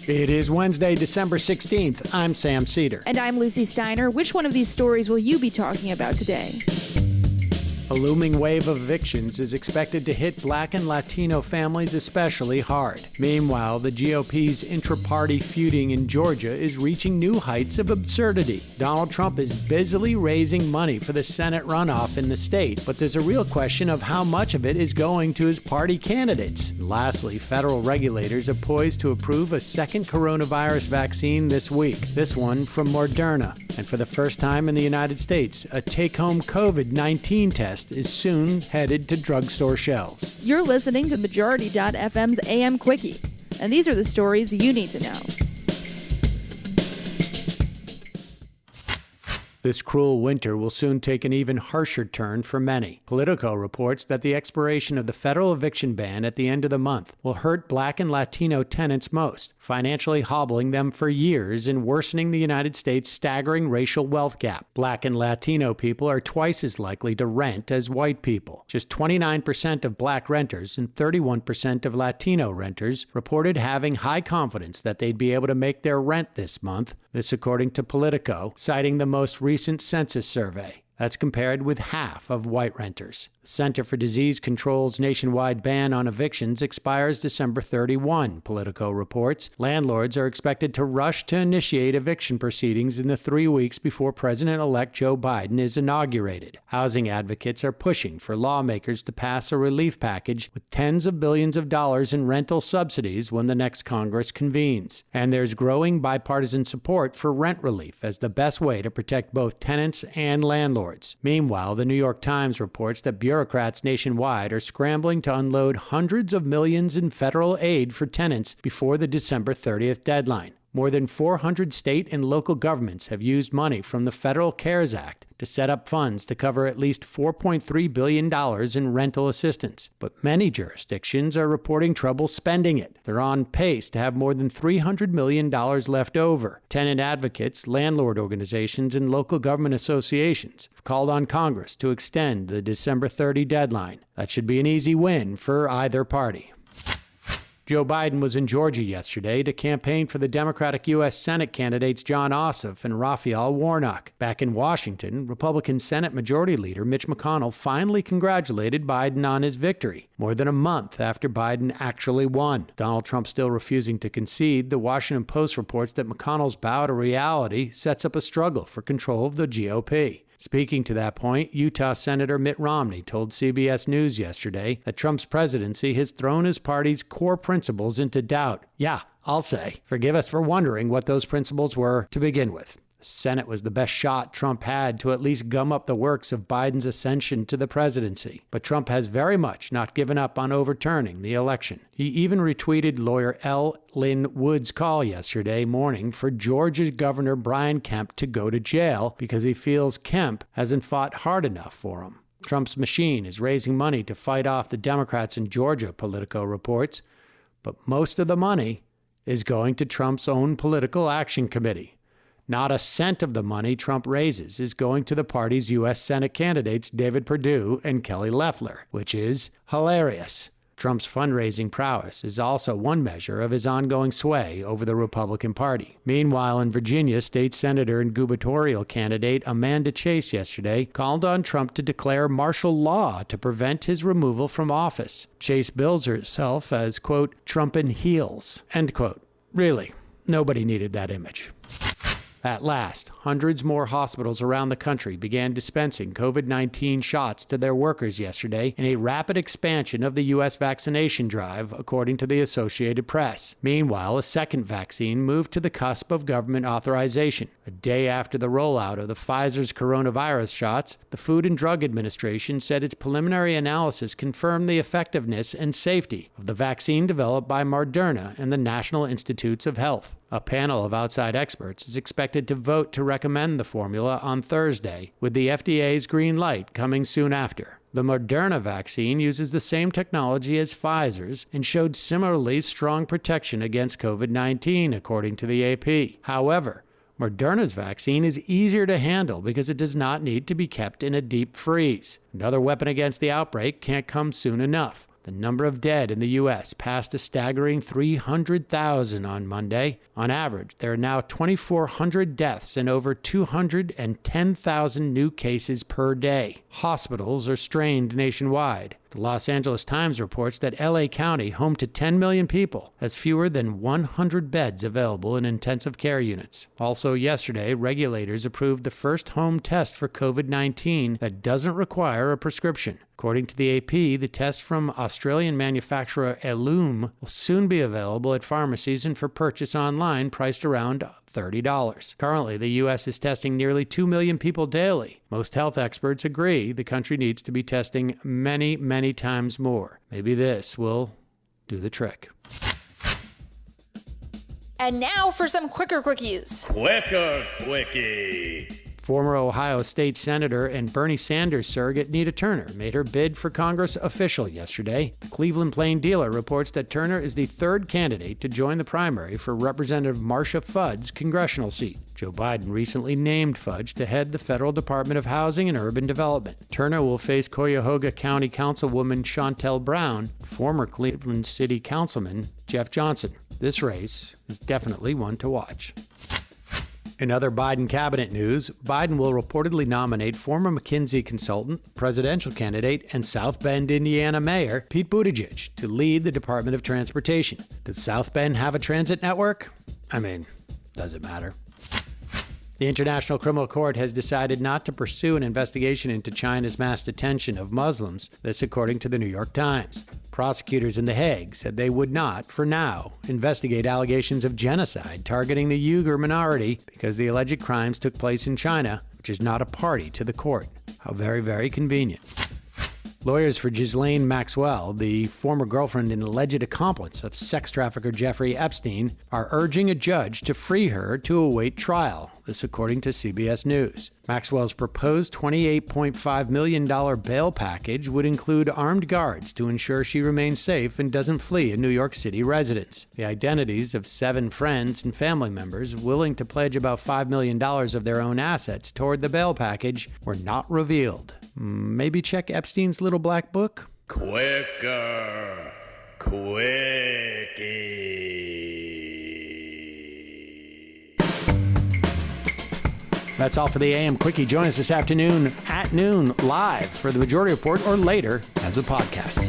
It is Wednesday, December 16th. I'm Sam Cedar. And I'm Lucy Steiner. Which one of these stories will you be talking about today? A looming wave of evictions is expected to hit Black and Latino families especially hard. Meanwhile, the GOP's intra-party feuding in Georgia is reaching new heights of absurdity. Donald Trump is busily raising money for the Senate runoff in the state, but there's a real question of how much of it is going to his party candidates. And lastly, federal regulators are poised to approve a second coronavirus vaccine this week, this one from Moderna. And for the first time in the United States, a take-home COVID-19 test is soon headed to drugstore shelves. You're listening to Majority.fm's AM Quickie, and these are the stories you need to know. This cruel winter will soon take an even harsher turn for many. Politico reports that the expiration of the federal eviction ban at the end of the month will hurt Black and Latino tenants most, financially hobbling them for years and worsening the United States' staggering racial wealth gap. Black and Latino people are twice as likely to rent as white people. Just 29% of Black renters and 31% of Latino renters reported having high confidence that they'd be able to make their rent this month. This according to Politico, citing the most recent census survey. That's compared with half of white renters. The Center for Disease Control's nationwide ban on evictions expires December 31, Politico reports. Landlords are expected to rush to initiate eviction proceedings in the 3 weeks before President-elect Joe Biden is inaugurated. Housing advocates are pushing for lawmakers to pass a relief package with tens of billions of dollars in rental subsidies when the next Congress convenes. And there's growing bipartisan support for rent relief as the best way to protect both tenants and landlords. Meanwhile, the New York Times reports that bureaucrats nationwide are scrambling to unload hundreds of millions in federal aid for tenants before the December 30th deadline. More than 400 state and local governments have used money from the Federal CARES Act to set up funds to cover at least $4.3 billion in rental assistance. But many jurisdictions are reporting trouble spending it. They're on pace to have more than $300 million left over. Tenant advocates, landlord organizations, and local government associations have called on Congress to extend the December 30 deadline. That should be an easy win for either party. Joe Biden was in Georgia yesterday to campaign for the Democratic U.S. Senate candidates Jon Ossoff and Raphael Warnock. Back in Washington, Republican Senate Majority Leader Mitch McConnell finally congratulated Biden on his victory, more than a month after Biden actually won. Donald Trump still refusing to concede, the Washington Post reports that McConnell's bow to reality sets up a struggle for control of the GOP. Speaking to that point, Utah Senator Mitt Romney told CBS News yesterday that Trump's presidency has thrown his party's core principles into doubt. Yeah, I'll say. Forgive us for wondering what those principles were to begin with. The Senate was the best shot Trump had to at least gum up the works of Biden's ascension to the presidency. But Trump has very much not given up on overturning the election. He even retweeted lawyer L. Lynn Wood's call yesterday morning for Georgia Governor Brian Kemp to go to jail because he feels Kemp hasn't fought hard enough for him. Trump's machine is raising money to fight off the Democrats in Georgia, Politico reports. But most of the money is going to Trump's own political action committee. Not a cent of the money Trump raises is going to the party's U.S. Senate candidates David Perdue and Kelly Loeffler, which is hilarious. Trump's fundraising prowess is also one measure of his ongoing sway over the Republican Party. Meanwhile, in Virginia, state senator and gubernatorial candidate Amanda Chase yesterday called on Trump to declare martial law to prevent his removal from office. Chase bills herself as, quote, Trump in heels, end quote. Really, nobody needed that image. At last, hundreds more hospitals around the country began dispensing COVID-19 shots to their workers yesterday in a rapid expansion of the U.S. vaccination drive, according to the Associated Press. Meanwhile, a second vaccine moved to the cusp of government authorization. A day after the rollout of the Pfizer's coronavirus shots, the Food and Drug Administration said its preliminary analysis confirmed the effectiveness and safety of the vaccine developed by Moderna and the National Institutes of Health. A panel of outside experts is expected to vote to recommend the formula on Thursday, with the FDA's green light coming soon after. The Moderna vaccine uses the same technology as Pfizer's and showed similarly strong protection against COVID-19, according to the AP. However, Moderna's vaccine is easier to handle because it does not need to be kept in a deep freeze. Another weapon against the outbreak can't come soon enough. The number of dead in the U.S. passed a staggering 300,000 on Monday. On average, there are now 2,400 deaths and over 210,000 new cases per day. Hospitals are strained nationwide. The Los Angeles Times reports that L.A. County, home to 10 million people, has fewer than 100 beds available in intensive care units. Also yesterday, regulators approved the first home test for COVID-19 that doesn't require a prescription. According to the AP, the test from Australian manufacturer Looming will soon be available at pharmacies and for purchase online, priced around $30. Currently, the U.S. is testing nearly 2 million people daily. Most health experts agree the country needs to be testing many, many times more. Maybe this will do the trick. And now for some quicker quickies. Quicker Quickie. Former Ohio State Senator and Bernie Sanders surrogate Nita Turner made her bid for Congress official yesterday. The Cleveland Plain Dealer reports that Turner is the third candidate to join the primary for Representative Marcia Fudd's congressional seat. Joe Biden recently named Fudge to head the Federal Department of Housing and Urban Development. Turner will face Cuyahoga County Councilwoman Shontel Brown, former Cleveland City Councilman Jeff Johnson. This race is definitely one to watch. In other Biden cabinet news, Biden will reportedly nominate former McKinsey consultant, presidential candidate, and South Bend, Indiana mayor Pete Buttigieg to lead the Department of Transportation. Does South Bend have a transit network? Does it matter? The International Criminal Court has decided not to pursue an investigation into China's mass detention of Muslims, this according to the New York Times. Prosecutors in The Hague said they would not, for now, investigate allegations of genocide targeting the Uyghur minority because the alleged crimes took place in China, which is not a party to the court. How very, very convenient. Lawyers for Ghislaine Maxwell, the former girlfriend and alleged accomplice of sex trafficker Jeffrey Epstein, are urging a judge to free her to await trial, this according to CBS News. Maxwell's proposed $28.5 million bail package would include armed guards to ensure she remains safe and doesn't flee a New York City residence. The identities of 7 friends and family members willing to pledge about $5 million of their own assets toward the bail package were not revealed. Maybe check Epstein's little black book? Quicker Quickie. That's all for the AM Quickie. Join us this afternoon at noon live for the Majority Report or later as a podcast.